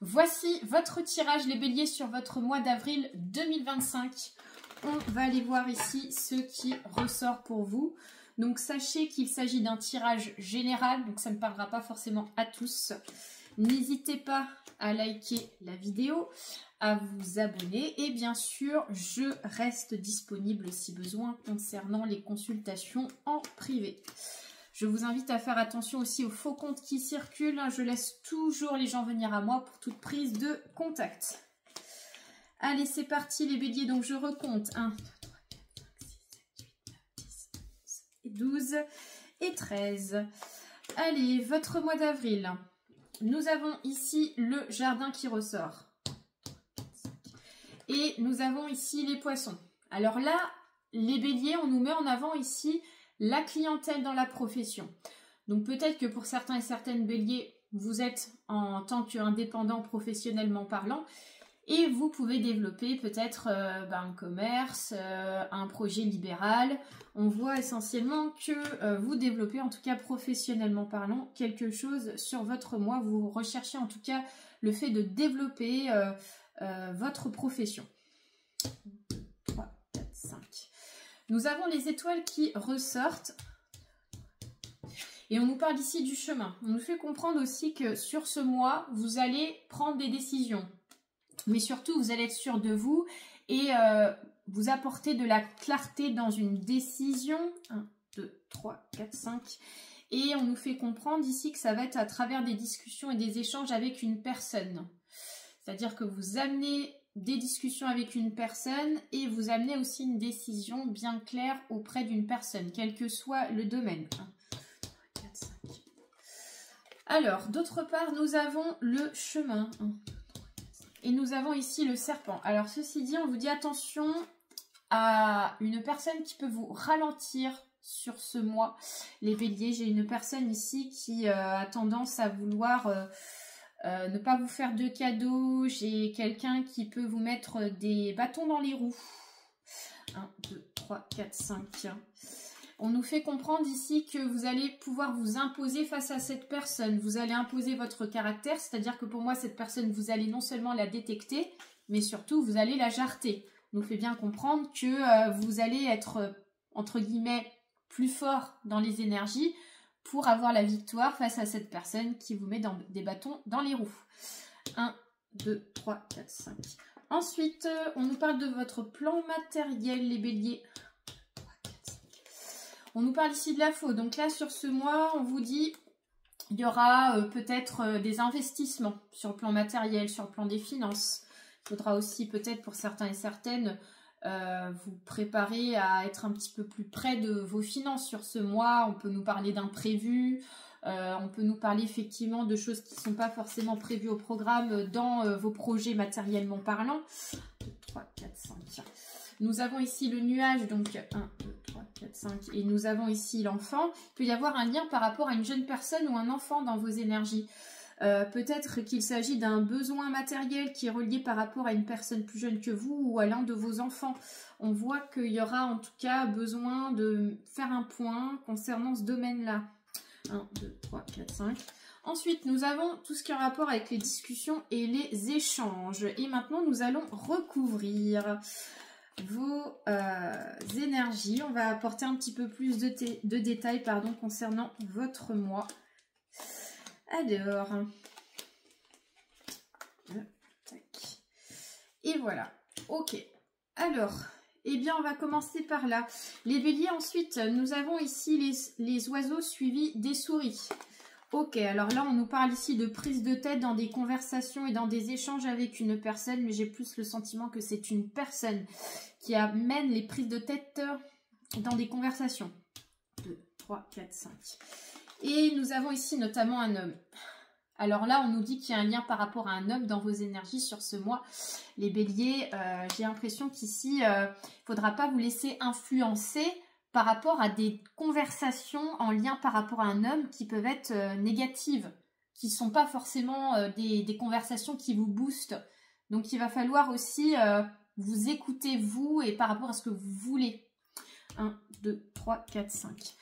Voici votre tirage, les béliers, sur votre mois d'avril 2025. On va aller voir ici ce qui ressort pour vous. Donc, sachez qu'il s'agit d'un tirage général, donc ça ne parlera pas forcément à tous. N'hésitez pas à liker la vidéo, à vous abonner et bien sûr, je reste disponible si besoin concernant les consultations en privé. Je vous invite à faire attention aussi aux faux comptes qui circulent. Je laisse toujours les gens venir à moi pour toute prise de contact. Allez, c'est parti les béliers. Donc, je recompte. 1, 2, 3, 4, 5, 6, 7, 8, 9, 10 et 12 et 13. Allez, votre mois d'avril. Nous avons ici le jardin qui ressort. Et nous avons ici les poissons. Alors là, les béliers, on nous met en avant ici la clientèle dans la profession. Donc peut-être que pour certains et certaines béliers, vous êtes en tant qu'indépendant professionnellement parlant et vous pouvez développer peut-être un commerce, un projet libéral. On voit essentiellement que vous développez, en tout cas professionnellement parlant, quelque chose sur votre mois. Vous recherchez en tout cas le fait de développer votre profession. 3, 4, 5. Nous avons les étoiles qui ressortent. Et on nous parle ici du chemin. On nous fait comprendre aussi que sur ce mois, vous allez prendre des décisions. Mais surtout, vous allez être sûr de vous et vous apporter de la clarté dans une décision. 1, 2, 3, 4, 5. Et on nous fait comprendre ici que ça va être à travers des discussions et des échanges avec une personne. C'est-à-dire que vous amenez des discussions avec une personne et vous amenez aussi une décision bien claire auprès d'une personne, quel que soit le domaine. 1, 2, 3, 4, 5. Alors, d'autre part, nous avons le chemin. 1, 2, 3, 4, 5. Et nous avons ici le serpent. Alors, ceci dit, on vous dit attention à une personne qui peut vous ralentir sur ce mois. Les béliers, j'ai une personne ici qui a tendance à vouloir... ne pas vous faire de cadeaux. J'ai quelqu'un qui peut vous mettre des bâtons dans les roues. 1, 2, 3, 4, 5. On nous fait comprendre ici que vous allez pouvoir vous imposer face à cette personne. Vous allez imposer votre caractère, c'est-à-dire que pour moi, cette personne, vous allez non seulement la détecter, mais surtout, vous allez la jarter. On nous fait bien comprendre que vous allez être, entre guillemets, plus fort dans les énergies, pour avoir la victoire face à cette personne qui vous met des bâtons dans les roues. 1, 2, 3, 4, 5. Ensuite, on nous parle de votre plan matériel, les béliers. 3, 4, 5. On nous parle ici de la faute. Donc là, sur ce mois, on vous dit, il y aura peut-être des investissements sur le plan matériel, sur le plan des finances. Il faudra aussi peut-être pour certains et certaines... vous préparez à être un petit peu plus près de vos finances sur ce mois. On peut nous parler d'imprévus, on peut nous parler effectivement de choses qui ne sont pas forcément prévues au programme dans vos projets matériellement parlant. 2, 3, 4, 5. Nous avons ici le nuage, donc 1, 2, 3, 4, 5. Et nous avons ici l'enfant. Il peut y avoir un lien par rapport à une jeune personne ou un enfant dans vos énergies. Peut-être qu'il s'agit d'un besoin matériel qui est relié par rapport à une personne plus jeune que vous ou à l'un de vos enfants. On voit qu'il y aura en tout cas besoin de faire un point concernant ce domaine-là. 1, 2, 3, 4, 5. Ensuite, nous avons tout ce qui est en rapport avec les discussions et les échanges. Et maintenant, nous allons recouvrir vos énergies. On va apporter un petit peu plus de détails concernant votre mois. Alors, et voilà, ok. Alors, eh bien, on va commencer par là. Les béliers, ensuite, nous avons ici les oiseaux suivis des souris. Ok, alors là, on nous parle ici de prise de tête dans des conversations et dans des échanges avec une personne, mais j'ai plus le sentiment que c'est une personne qui amène les prises de tête dans des conversations. 2, 3, 4, 5. Et nous avons ici notamment un homme. Alors là, on nous dit qu'il y a un lien par rapport à un homme dans vos énergies sur ce mois. Les béliers, j'ai l'impression qu'ici, il ne faudra pas vous laisser influencer par rapport à des conversations en lien par rapport à un homme qui peuvent être négatives, qui ne sont pas forcément des conversations qui vous boostent. Donc, il va falloir aussi vous écouter vous et par rapport à ce que vous voulez. 1, 2, 3, 4, 5.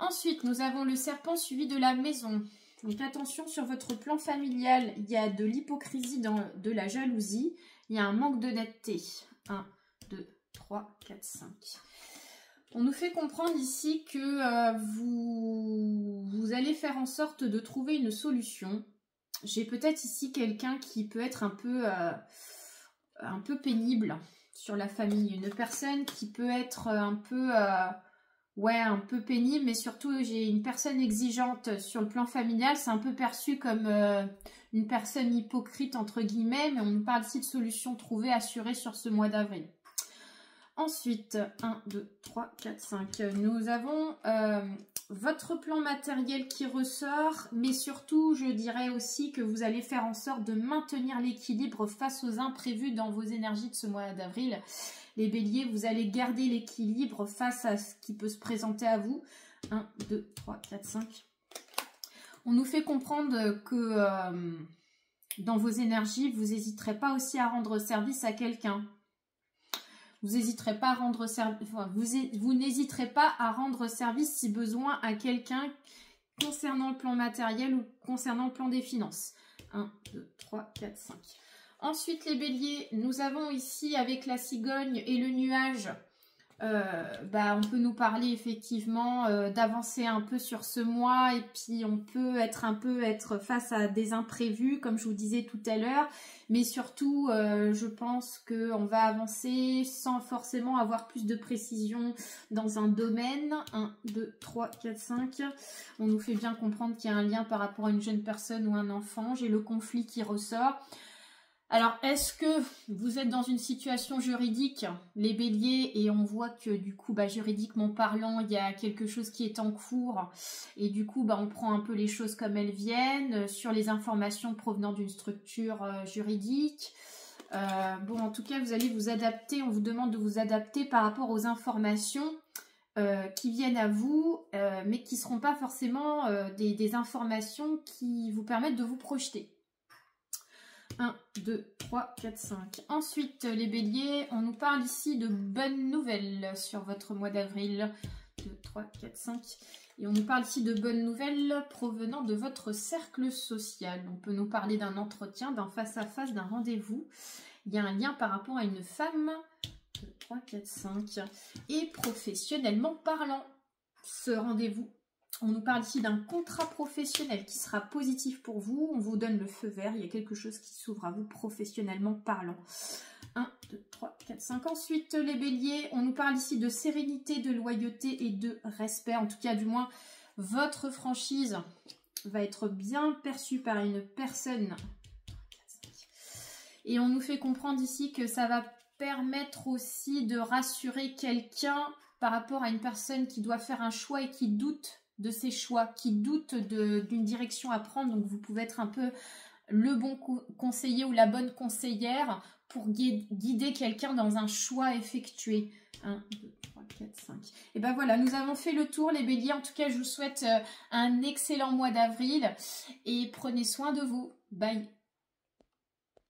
Ensuite, nous avons le serpent suivi de la maison. Donc attention, sur votre plan familial, il y a de l'hypocrisie, de la jalousie, il y a un manque d'honnêteté. 1, 2, 3, 4, 5. On nous fait comprendre ici que vous allez faire en sorte de trouver une solution. J'ai peut-être ici quelqu'un qui peut être un peu pénible sur la famille. Une personne qui peut être un peu pénible, mais surtout j'ai une personne exigeante sur le plan familial. C'est un peu perçu comme une personne hypocrite entre guillemets, mais on nous parle ici de solutions trouvées, assurées sur ce mois d'avril. Ensuite, 1, 2, 3, 4, 5. Nous avons votre plan matériel qui ressort, mais surtout, je dirais aussi que vous allez faire en sorte de maintenir l'équilibre face aux imprévus dans vos énergies de ce mois d'avril. Les béliers, vous allez garder l'équilibre face à ce qui peut se présenter à vous. 1, 2, 3, 4, 5. On nous fait comprendre que dans vos énergies, vous n'hésiterez pas aussi à rendre service à quelqu'un. Vous n'hésiterez pas à rendre service, vous n'hésiterez pas à rendre service si besoin à quelqu'un concernant le plan matériel ou concernant le plan des finances. 1, 2, 3, 4, 5. Ensuite, les béliers, nous avons ici avec la cigogne et le nuage, on peut nous parler effectivement d'avancer un peu sur ce mois et puis on peut être face à des imprévus comme je vous disais tout à l'heure, mais surtout je pense qu'on va avancer sans forcément avoir plus de précision dans un domaine. 1, 2, 3, 4, 5. On nous fait bien comprendre qu'il y a un lien par rapport à une jeune personne ou un enfant. J'ai le conflit qui ressort. Alors, est-ce que vous êtes dans une situation juridique, les béliers, et on voit que du coup, juridiquement parlant, il y a quelque chose qui est en cours, et du coup, on prend un peu les choses comme elles viennent, sur les informations provenant d'une structure juridique. En tout cas, vous allez vous adapter, on vous demande de vous adapter par rapport aux informations qui viennent à vous, mais qui ne seront pas forcément des informations qui vous permettent de vous projeter. 1, 2, 3, 4, 5. Ensuite, les béliers, on nous parle ici de bonnes nouvelles sur votre mois d'avril. 2, 3, 4, 5. Et on nous parle ici de bonnes nouvelles provenant de votre cercle social. On peut nous parler d'un entretien, d'un face-à-face, d'un rendez-vous. Il y a un lien par rapport à une femme. 2, 3, 4, 5. Et professionnellement parlant, ce rendez-vous. On nous parle ici d'un contrat professionnel qui sera positif pour vous. On vous donne le feu vert. Il y a quelque chose qui s'ouvre à vous professionnellement parlant. 1, 2, 3, 4, 5. Ensuite, les béliers, on nous parle ici de sérénité, de loyauté et de respect. En tout cas, du moins, votre franchise va être bien perçue par une personne. Et on nous fait comprendre ici que ça va permettre aussi de rassurer quelqu'un par rapport à une personne qui doit faire un choix et qui doute de ses choix, qui doute d'une direction à prendre. Donc vous pouvez être un peu le bon conseiller ou la bonne conseillère pour guider quelqu'un dans un choix effectué. 1, 2, 3, 4, 5. Et ben voilà, nous avons fait le tour les béliers. En tout cas, je vous souhaite un excellent mois d'avril et prenez soin de vous. Bye.